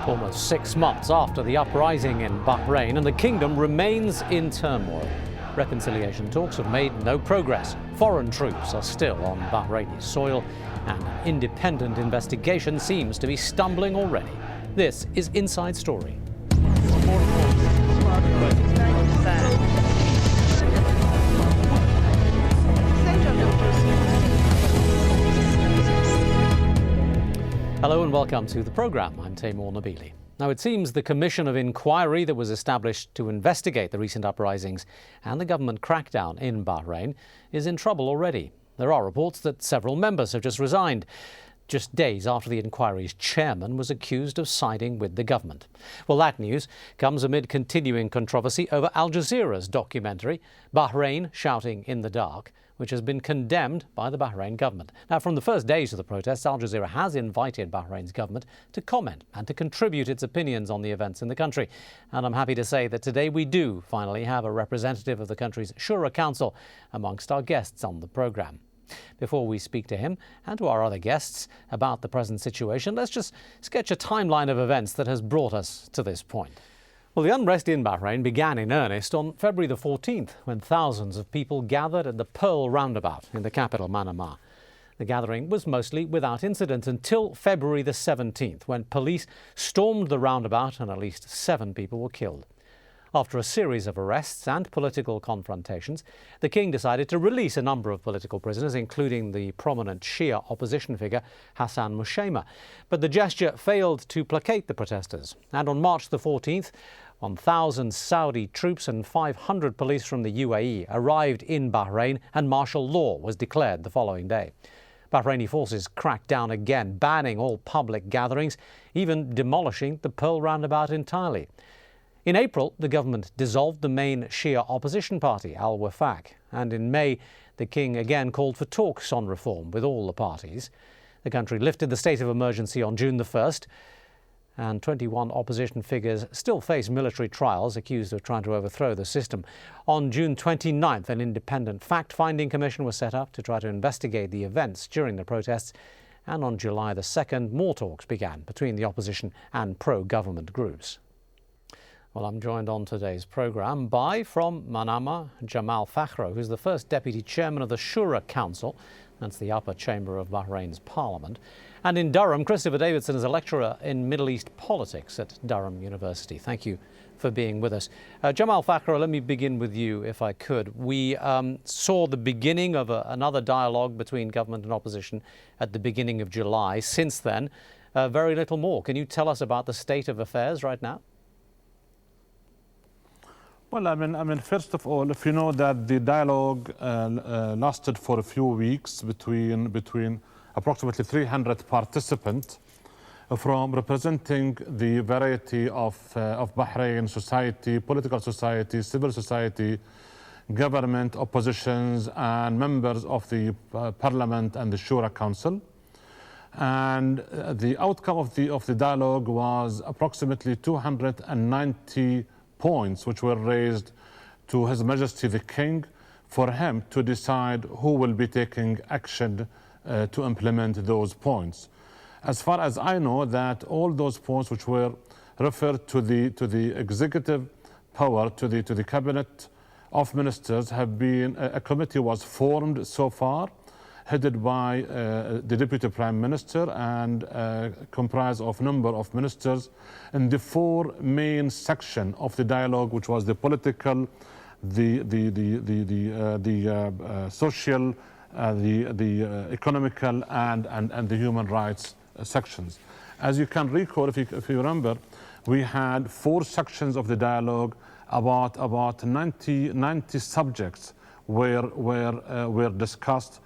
Almost 6 months after the uprising in Bahrain, and the kingdom remains in turmoil. Reconciliation talks have made no progress. Foreign troops are still on Bahraini soil, and an independent investigation seems to be stumbling already. This is Inside Story. Hello and welcome to the programme. I'm Taimur Nabili. Now, it seems the commission of inquiry that was established to investigate the recent uprisings and the government crackdown in Bahrain is in trouble already. There are reports that several members have just resigned, just days after the inquiry's chairman was accused of siding with the government. Well, that news comes amid continuing controversy over Al Jazeera's documentary, Bahrain Shouting in the Dark, which has been condemned by the Bahrain government. Now, from the first days of the protests, Al Jazeera has invited Bahrain's government to comment and to contribute its opinions on the events in the country. And I'm happy to say that today we do finally have a representative of the country's Shura Council amongst our guests on the programme. Before we speak to him and to our other guests about the present situation, let's just sketch a timeline of events that has brought us to this point. Well, the unrest in Bahrain began in earnest on February the 14th, when thousands of people gathered at the Pearl Roundabout in the capital, Manama. The gathering was mostly without incident until February the 17th, when police stormed the roundabout and at least 7 people were killed. After a series of arrests and political confrontations, the king decided to release a number of political prisoners, including the prominent Shia opposition figure Hassan Mushaima. But the gesture failed to placate the protesters. And on March the 14th, 1,000 Saudi troops and 500 police from the UAE arrived in Bahrain, and martial law was declared the following day. Bahraini forces cracked down again, banning all public gatherings, even demolishing the Pearl Roundabout entirely. In April, the government dissolved the main Shia opposition party, Al-Wafaq, and in May, the king again called for talks on reform with all the parties. The country lifted the state of emergency on June the 1st, and 21 opposition figures still face military trials accused of trying to overthrow the system. On June 29th, an independent fact-finding commission was set up to try to investigate the events during the protests, and on July the 2nd, more talks began between the opposition and pro-government groups. Well, I'm joined on today's programme by, from Manama, Jamal Fakhro, who's the first deputy chairman of the Shura Council. That's the upper chamber of Bahrain's parliament. And in Durham, Christopher Davidson is a lecturer in Middle East politics at Durham University. Thank you for being with us. Jamal Fakhro, let me begin with you, if I could. We saw the beginning of another dialogue between government and opposition at the beginning of July. Since then, very little more. Can you tell us about the state of affairs right now? Well, I mean, first of all, if you know that the dialogue lasted for a few weeks between approximately 300 participants from representing the variety of Bahrain society, political society, civil society, government, oppositions, and members of the parliament and the Shura Council. And the outcome of the dialogue was approximately 290 points which were raised to His Majesty the King for him to decide who will be taking action to implement those points. As far as I know, that all those points which were referred to the executive power, to the cabinet of ministers, have been a committee was formed so far, headed by the Deputy Prime Minister and comprised of a number of ministers in the 4 main sections of the dialogue, which was the political, the social, the economical, and the human rights sections. As you can recall, if you remember, we had 4 sections of the dialogue. About 90 subjects were discussed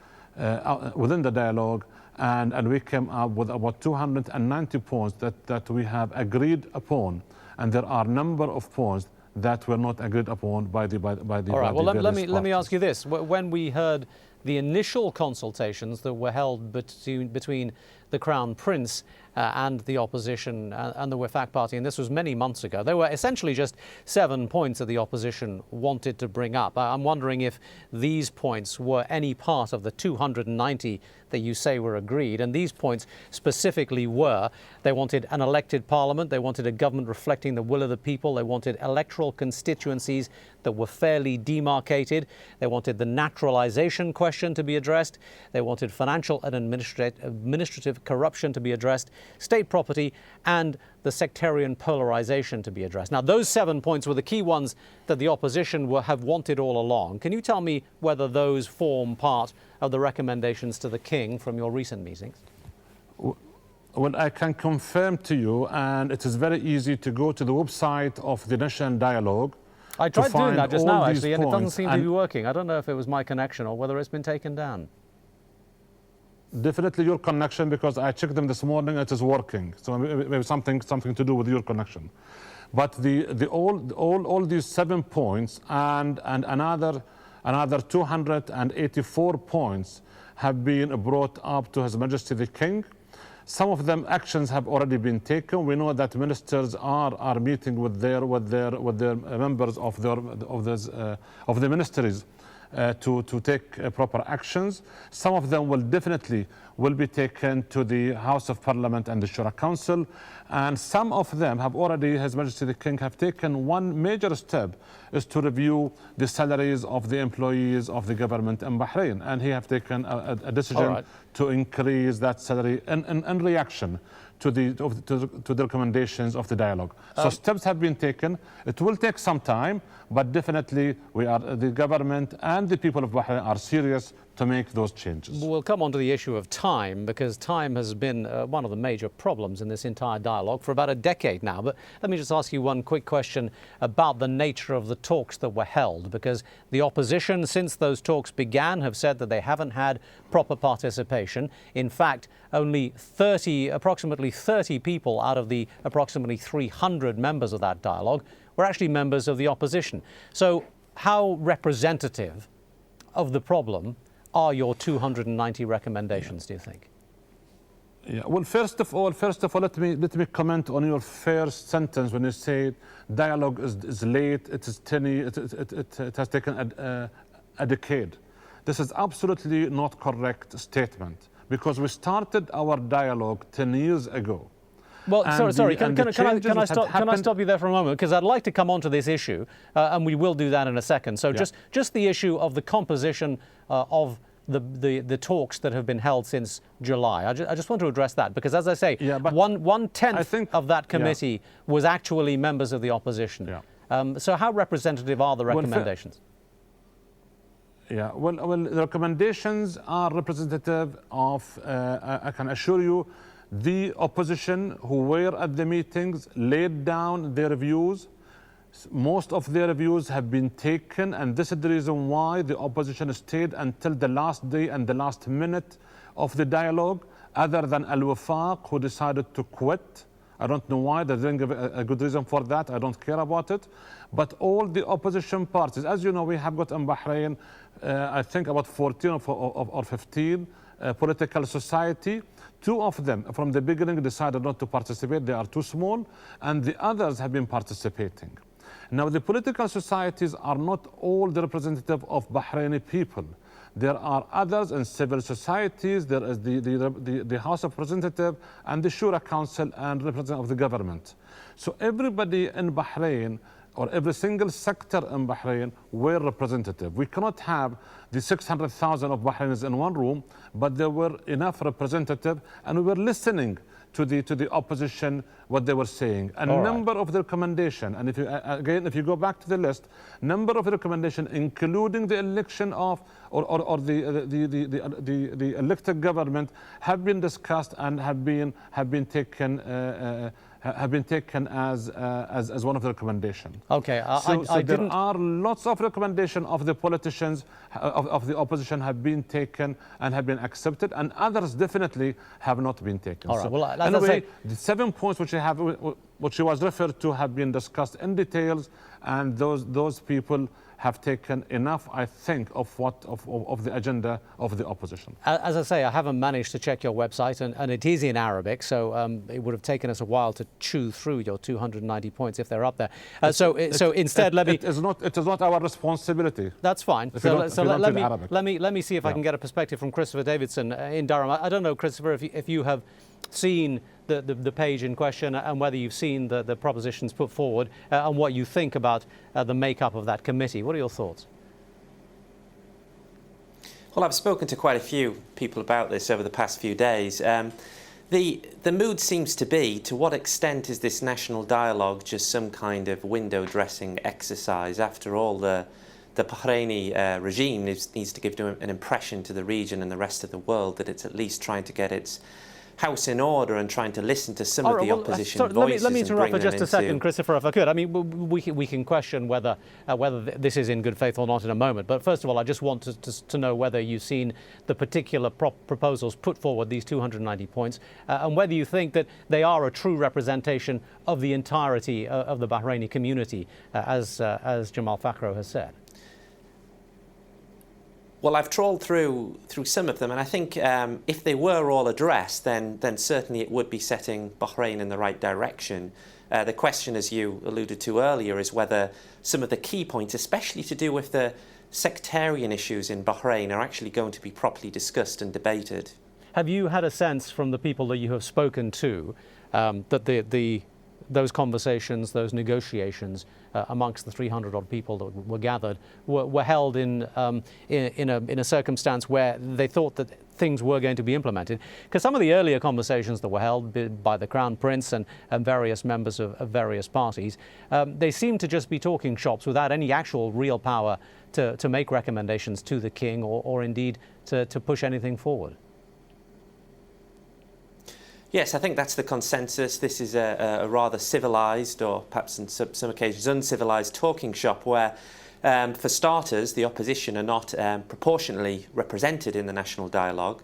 within the dialogue, and we came up with about 290 points that we have agreed upon, and there are a number of points that were not agreed upon by the All right. Well, let me ask you this: when we heard the initial consultations that were held between the Crown Prince and the opposition and the Wefaq Party, and this was many months ago. There were essentially just 7 points that the opposition wanted to bring up. I'm wondering if these points were any part of the 290 that you say were agreed, and these points specifically were: they wanted an elected parliament, they wanted a government reflecting the will of the people, they wanted electoral constituencies that were fairly demarcated, they wanted the naturalization question to be addressed, they wanted financial and administrative corruption to be addressed, state property, and the sectarian polarization to be addressed. Now, those 7 points were the key ones that the opposition have wanted all along. Can you tell me whether those form part of the recommendations to the King from your recent meetings? Well, I can confirm to you, and it is very easy to go to the website of the National Dialogue. I tried doing that just now, actually, and it doesn't seem to be working. I don't know if it was my connection or whether it's been taken down. Definitely your connection, because I checked them this morning, it is working. So maybe something to do with your connection. But all these 7 points and another 284 points have been brought up to His Majesty the King. Some of them actions have already been taken. We know that ministers are meeting with their members of the ministries to take proper actions. Some of them will definitely be taken to the House of Parliament and the Shura Council, and some of them have already, His Majesty the King, have taken one major step, is to review the salaries of the employees of the government in Bahrain, and he have taken a decision to increase that salary in reaction to the recommendations of the dialogue. So steps have been taken. It will take some time, but definitely the government and the people of Bahrain are serious to make those changes. We'll come on to the issue of time, because time has been one of the major problems in this entire dialogue for about a decade now. But let me just ask you one quick question about the nature of the talks that were held, because the opposition, since those talks began, have said that they haven't had proper participation. In fact, only approximately 30 people out of the approximately 300 members of that dialogue were actually members of the opposition. So how representative of the problem are your 290 recommendations, do you think? Yeah. Well, first of all, let me comment on your first sentence when you say dialogue is late. It is it has taken a decade. This is absolutely not correct statement, because we started our dialogue 10 years ago. Well, sorry. Can I stop you there for a moment? Because I'd like to come on to this issue, and we will do that in a second. So just the issue of the composition of the talks that have been held since July. I just want to address that, because, as I say, one-tenth of that committee was actually members of the opposition. Yeah. So how representative are the recommendations? Well, the recommendations are representative of, I can assure you, the opposition who were at the meetings laid down their views. Most of their views have been taken, and this is the reason why the opposition stayed until the last day and the last minute of the dialogue, other than Al-Wefaq, who decided to quit. I don't know why. They didn't give a good reason for that. I don't care about it. But all the opposition parties, as you know, we have got in Bahrain, I think about 14 or 15 political society. 2 of them from the beginning decided not to participate. They are too small, and the others have been participating. Now, the political societies are not all the representative of Bahraini people. There are others in civil societies. There is the House of Representatives and the Shura Council and representative of the government. So everybody in Bahrain, or every single sector in Bahrain, were representative. We cannot have the 600,000 of Bahrainis in one room, but there were enough representatives, and we were listening to the opposition, what they were saying. A number of the recommendation, and if you go back to the list, number of the recommendation, including the election of the elected government, have been discussed and have been taken as one of the recommendations. Okay, there are lots of recommendations of the politicians of the opposition have been taken and have been accepted, and others definitely have not been taken. All right. Well, anyway, the 7 points which I have, which was referred to have been discussed in details, and those people have taken enough, I think, of the agenda of the opposition. As I say, I haven't managed to check your website, and it is in Arabic, so it would have taken us a while to chew through your 290 points if they're up there. So instead, let me. It is not our responsibility. That's fine. Let me see if I can get a perspective from Christopher Davidson in Durham. I don't know, Christopher, if you have seen the page in question and whether you've seen the propositions put forward and what you think about the makeup of that committee. What are your thoughts? Well, I've spoken to quite a few people about this over the past few days. The mood seems to be, to what extent is this national dialogue just some kind of window dressing exercise? After all, the Bahraini regime needs to give an impression to the region and the rest of the world that it's at least trying to get its house in order and trying to listen to some of the opposition voices. Let me interrupt for just a second, Christopher, if I could. I mean, we can question whether this is in good faith or not in a moment. But first of all, I just want to know whether you've seen the particular proposals put forward, these 290 points, and whether you think that they are a true representation of the entirety of the Bahraini community, as Jamal Fakhro has said. Well, I've trawled through some of them, and I think if they were all addressed, then certainly it would be setting Bahrain in the right direction. The question, as you alluded to earlier, is whether some of the key points, especially to do with the sectarian issues in Bahrain, are actually going to be properly discussed and debated. Have you had a sense from the people that you have spoken to that those conversations, those negotiations amongst the 300-odd people that were gathered were held in a circumstance where they thought that things were going to be implemented? Because some of the earlier conversations that were held by the Crown Prince and various members of various parties, they seemed to just be talking shops without any actual real power to make recommendations to the king or indeed to push anything forward. Yes, I think that's the consensus. This is a rather civilised, or perhaps in some occasions uncivilised, talking shop where, for starters, the opposition are not proportionally represented in the national dialogue.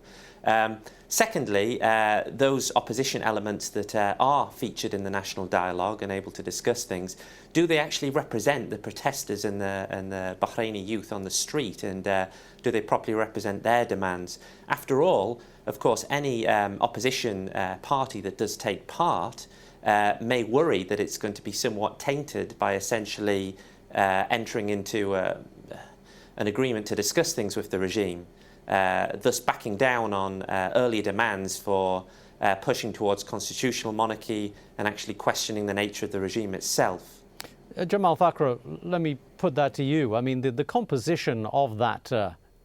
Secondly, those opposition elements that are featured in the national dialogue and able to discuss things, do they actually represent the protesters and the Bahraini youth on the street, and do they properly represent their demands? After all, of course, any opposition party that does take part may worry that it's going to be somewhat tainted by essentially entering into an agreement to discuss things with the regime, thus backing down on earlier demands for pushing towards constitutional monarchy and actually questioning the nature of the regime itself. Jamal Fakhro, let me put that to you. I mean, the composition of that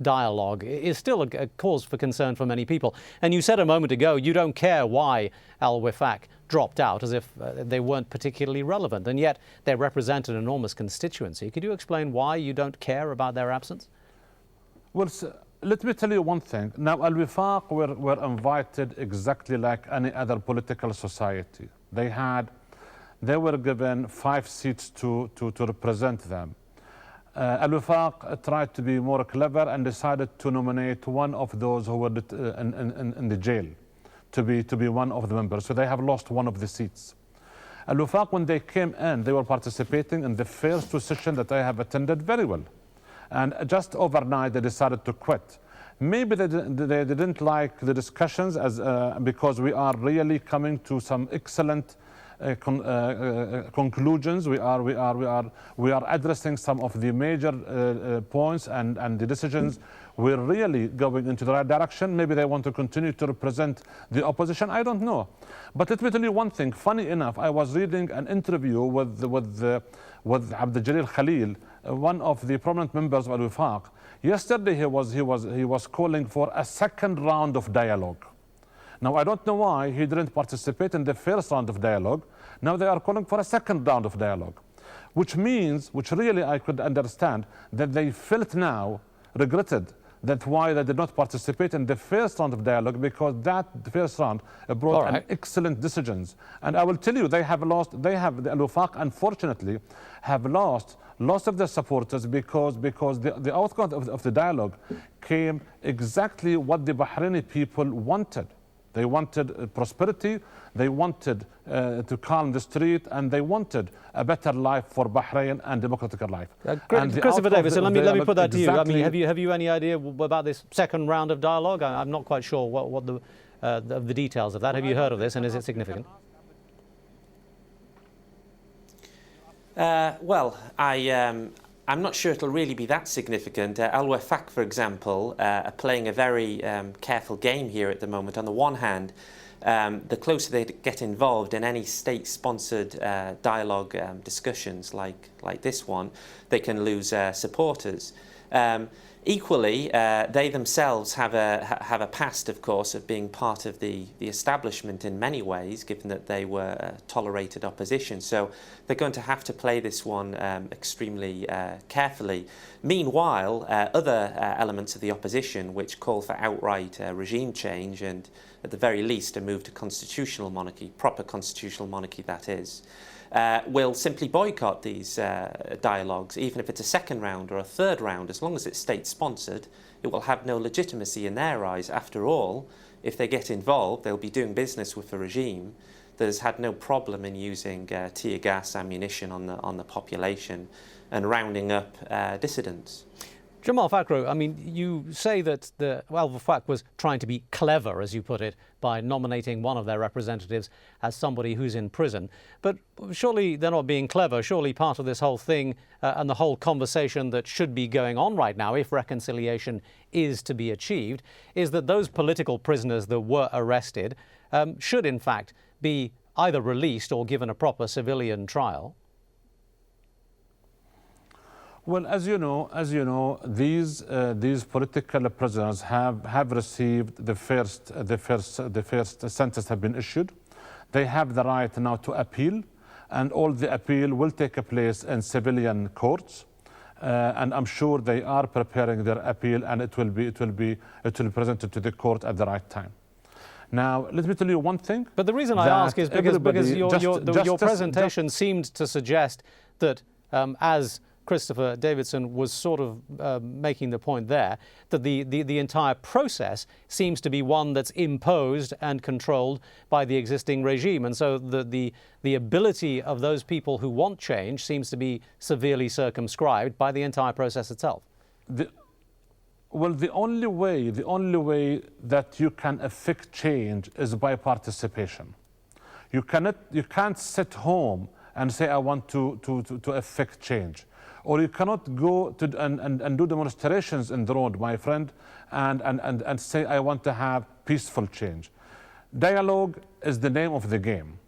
dialogue is still a cause for concern for many people. And you said a moment ago you don't care why al-Wifaq dropped out, as if they weren't particularly relevant, and yet they represent an enormous constituency. Could you explain why you don't care about their absence? Well, let me tell you one thing. Now, al-Wifaq were invited exactly like any other political society. They were given 5 seats to represent them. Al-Wifaq tried to be more clever and decided to nominate one of those who were in the jail to be one of the members. So they have lost one of the seats. Al-Wifaq, when they came in, they were participating in the first 2 sessions that I have attended very well. And just overnight, they decided to quit. Maybe they didn't like the discussions because we are really coming to some excellent conclusions. We are addressing some of the major points and the decisions. We're really going into the right direction. Maybe they want to continue to represent the opposition. I don't know. But let me tell you one thing. Funny enough, I was reading an interview with Abdul Jalil Khalil, one of the prominent members of Al-Wifaq. Yesterday he was calling for a second round of dialogue. Now, I don't know why he didn't participate in the first round of dialogue. Now they are calling for a second round of dialogue, which really I could understand that they felt now, regretted that why they did not participate in the first round of dialogue, because that first round brought an excellent decisions. And I will tell you, the Al-Wifaq, unfortunately, have lost of their supporters because the outcome of the dialogue came exactly what the Bahraini people wanted. They wanted prosperity, they wanted to calm the street, and they wanted a better life for Bahrain and democratic life. Christopher Davidson, let me put that to you. I mean, have you any idea about this second round of dialogue? I'm not quite sure what the details of that. Have you heard of this, and is it significant? Well, I'm not sure it'll really be that significant. Al-Wafaq, for example, are playing a very careful game here at the moment. On the one hand, the closer they get involved in any state-sponsored dialogue discussions like this one, they can lose supporters. Equally, they themselves have a past, of course, of being part of the establishment in many ways, given that they were tolerated opposition. So they're going to have to play this one extremely carefully. Meanwhile, other elements of the opposition, which call for outright regime change and, at the very least, a move to constitutional monarchy, proper constitutional monarchy that is, will simply boycott these dialogues, even if it's a second round or a third round. As long as it's state-sponsored, it will have no legitimacy in their eyes. After all, if they get involved, they'll be doing business with a regime that has had no problem in using tear gas ammunition on the population and rounding up dissidents. Jamal Fakhro, I mean, you say that Al-Wafaq was trying to be clever, as you put it, by nominating one of their representatives as somebody who's in prison. But surely they're not being clever. Surely part of this whole thing and the whole conversation that should be going on right now, if reconciliation is to be achieved, is that those political prisoners that were arrested should, in fact, be either released or given a proper civilian trial. Well, as you know, these political prisoners have received the first sentence have been issued. They have the right now to appeal, and all the appeal will take place in civilian courts. And I'm sure they are preparing their appeal, and it will be presented to the court at the right time. Now, let me tell you one thing. But the reason I ask is because your presentation seemed to suggest that as Christopher Davidson was sort of making the point there, that the entire process seems to be one that's imposed and controlled by the existing regime. And so the ability of those people who want change seems to be severely circumscribed by the entire process itself. Well, the only way that you can affect change is by participation. You can't sit home and say, I want to affect change. Or you cannot go and do demonstrations in the road, my friend, and say, I want to have peaceful change. Dialogue is the name of the game.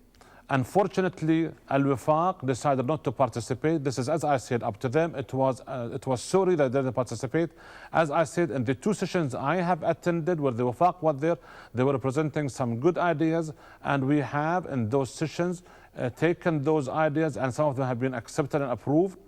Unfortunately, Al-Wafaq decided not to participate. This is, as I said, up to them. It was sorry that they didn't participate. As I said, in the two sessions I have attended where the Wafaq was there, they were presenting some good ideas, and we have, in those sessions, taken those ideas, and some of them have been accepted and approved.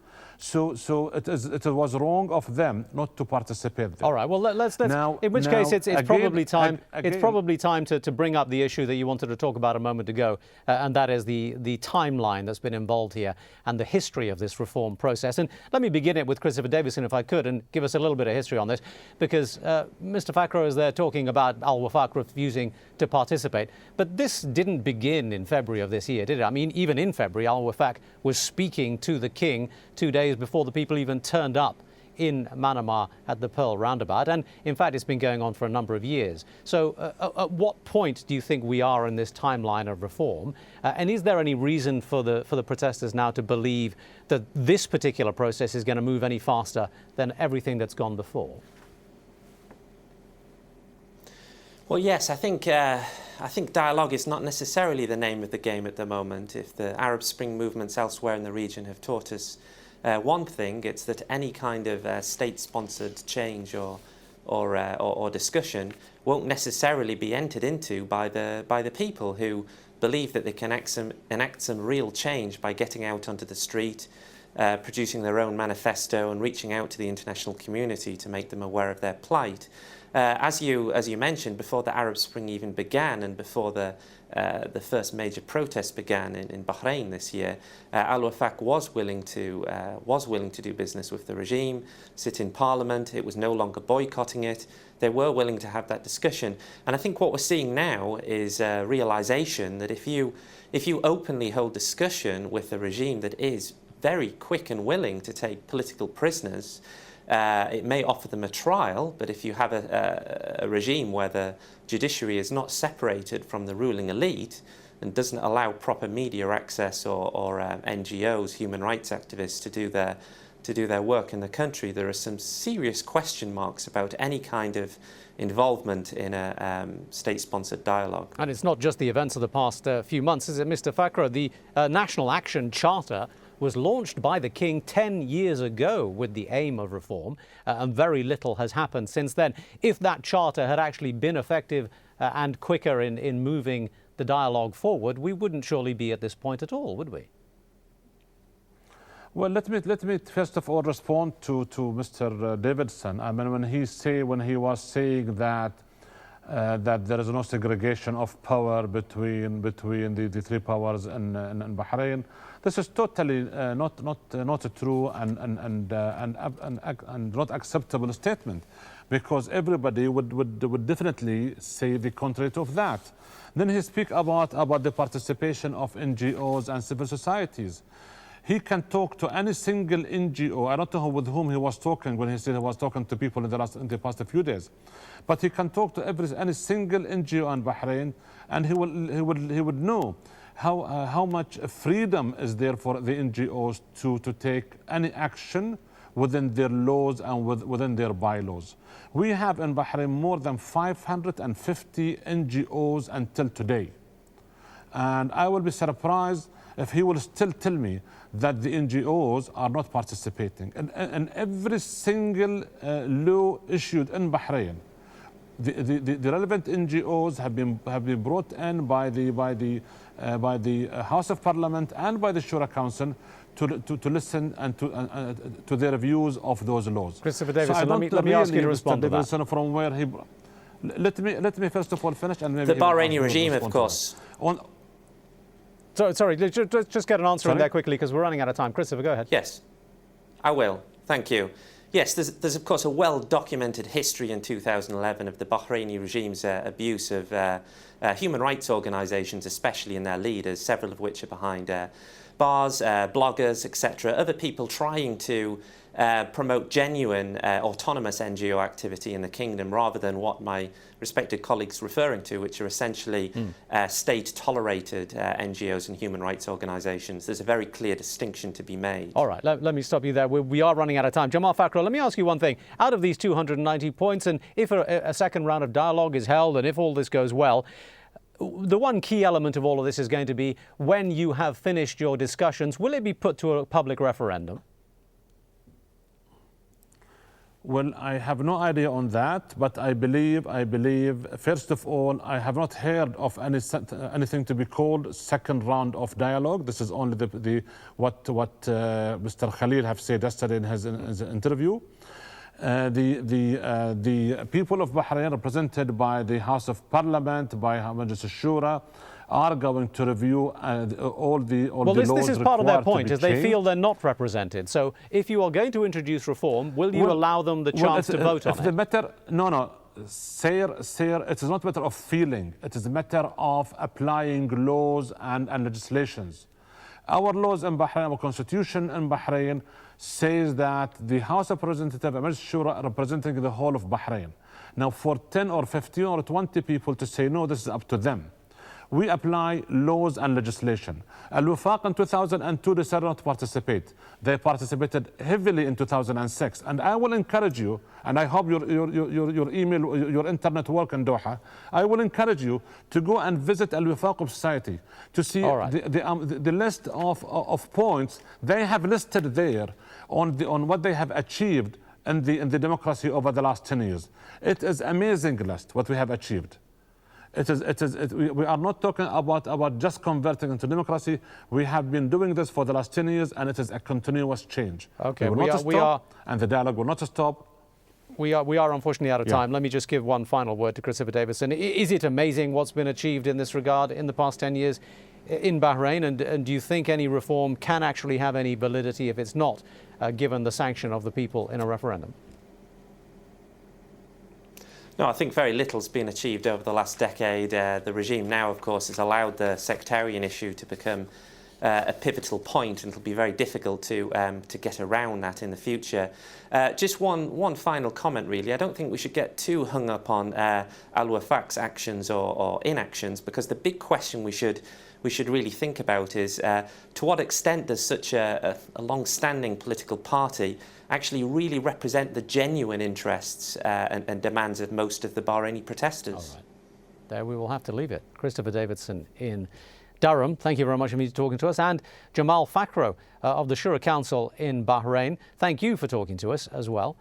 So it was wrong of them not to participate there. All right. Well, let's now, in which case it's probably time. It's probably time to bring up the issue that you wanted to talk about a moment ago, and that is the timeline that's been involved here and the history of this reform process. And let me begin it with Christopher Davidson, if I could, and give us a little bit of history on this, because Mr. Fakhro is there talking about Al-Wafaq refusing to participate, but this didn't begin in February of this year, did it? I mean, even in February, Al-Wafaq was speaking to the king 2 days before the people even turned up in Manama at the Pearl Roundabout. And in fact, it's been going on for a number of years. So at what point do you think we are in this timeline of reform? And is there any reason for the protesters now to believe that this particular process is going to move any faster than everything that's gone before? Well, yes, I think dialogue is not necessarily the name of the game at the moment. If the Arab Spring movements elsewhere in the region have taught us one thing, it's that any kind of state-sponsored change or discussion won't necessarily be entered into by the people who believe that they can enact some real change by getting out onto the street, producing their own manifesto and reaching out to the international community to make them aware of their plight. As you mentioned, before the Arab Spring even began and before the first major protest began in Bahrain this year, Al-Wafaq was willing to do business with the regime, sit in parliament. It was no longer boycotting it. They were willing to have that discussion. And I think what we're seeing now is a realization that if you openly hold discussion with a regime that is very quick and willing to take political prisoners, it may offer them a trial, but if you have a regime where the judiciary is not separated from the ruling elite and doesn't allow proper media access or NGOs, human rights activists, to do their work in the country, there are some serious question marks about any kind of involvement in a state-sponsored dialogue. And it's not just the events of the past few months, is it, Mr. Fakra? The National Action Charter was launched by the King 10 years ago with the aim of reform, and very little has happened since then. If that charter had actually been effective and quicker in moving the dialogue forward, we wouldn't surely be at this point at all, would we? Well, let me first of all respond to Mr. Davidson. I mean, when he was saying that there is no segregation of power between the three powers in Bahrain, this is totally not true and not acceptable statement, because everybody would definitely say the contrary of that. Then he speak about the participation of NGOs and civil societies. He can talk to any single NGO. I don't know with whom he was talking when he said he was talking to people in the past few days, but he can talk to any single NGO in Bahrain, and he would know how much freedom is there for the NGOs to take any action within their laws and within their bylaws. We have in Bahrain more than 550 NGOs until today, and I will be surprised if he will still tell me that the NGOs are not participating. And every single law issued in Bahrain, the relevant NGOs have been brought in by the House of Parliament and by the Shura Council to listen and to their views of those laws. Christopher Davidson, let me ask you to respond to that. From where he, let me first of all finish, and maybe the Bahraini regime, of course. Sorry, just get an answer in there quickly, because we're running out of time. Christopher, go ahead. Yes, I will. Thank you. Yes, there's of course a well-documented history in 2011 of the Bahraini regime's abuse of human rights organisations, especially in their leaders, several of which are behind bars, bloggers, etc. Other people trying to promote genuine autonomous NGO activity in the kingdom, rather than what my respected colleagues referring to, which are essentially state-tolerated NGOs and human rights organisations. There's a very clear distinction to be made. All right, let me stop you there. We are running out of time. Jamal Fakra, let me ask you one thing. Out of these 290 points, and if a second round of dialogue is held, and if all this goes well, the one key element of all of this is going to be, when you have finished your discussions, will it be put to a public referendum? Well, I have no idea on that, but I believe, first of all, I have not heard of anything to be called second round of dialogue. This is only what Mr. Khalil have said yesterday in his interview. The people of Bahrain, represented by the House of Parliament, by Majlis al-Shura, are going to review all the laws. Well, this is part of their point, is they feel they're not represented. So if you are going to introduce reform, will you allow them the chance to vote on it? No, sir, it is not a matter of feeling. It is a matter of applying laws and legislations. Our laws in Bahrain, our constitution in Bahrain, says that the House of Representatives and Majlis Shura are representing the whole of Bahrain. Now, for 10 or 15 or 20 people to say no, this is up to them. We apply laws and legislation. Al-Wafaq in 2002 decided not to participate. They participated heavily in 2006. And I will encourage you, and I hope your email, your internet work in Doha, I will encourage you to go and visit Al-Wafaq Society to see the list of points they have listed there on what they have achieved in the democracy over the last 10 years. It is amazing list what we have achieved. We are not talking about just converting into democracy. We have been doing this for the last 10 years, and it is a continuous change. Okay, we will not stop, and the dialogue will not stop. We are unfortunately out of Yeah. time. Let me just give one final word to Christopher Davidson. Is it amazing what's been achieved in this regard in the past 10 years in Bahrain? And do you think any reform can actually have any validity if it's not given the sanction of the people in a referendum? No, I think very little's been achieved over the last decade. The regime now, of course, has allowed the sectarian issue to become a pivotal point, and it'll be very difficult to get around that in the future. Just one final comment, really. I don't think we should get too hung up on Al-Wafaq's actions or inactions, because the big question we should really think about is to what extent does such a long-standing political party actually really represent the genuine interests and demands of most of the Bahraini protesters. All right. There we will have to leave it. Christopher Davidson in Durham, thank you very much for talking to us, and Jamal Fakhro of the Shura Council in Bahrain, thank you for talking to us as well.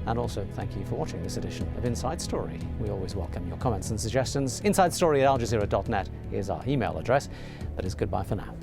And also thank you for watching this edition of Inside Story. We always welcome your comments and suggestions. InsideStory@aljazeera.net is our email address. That is goodbye for now.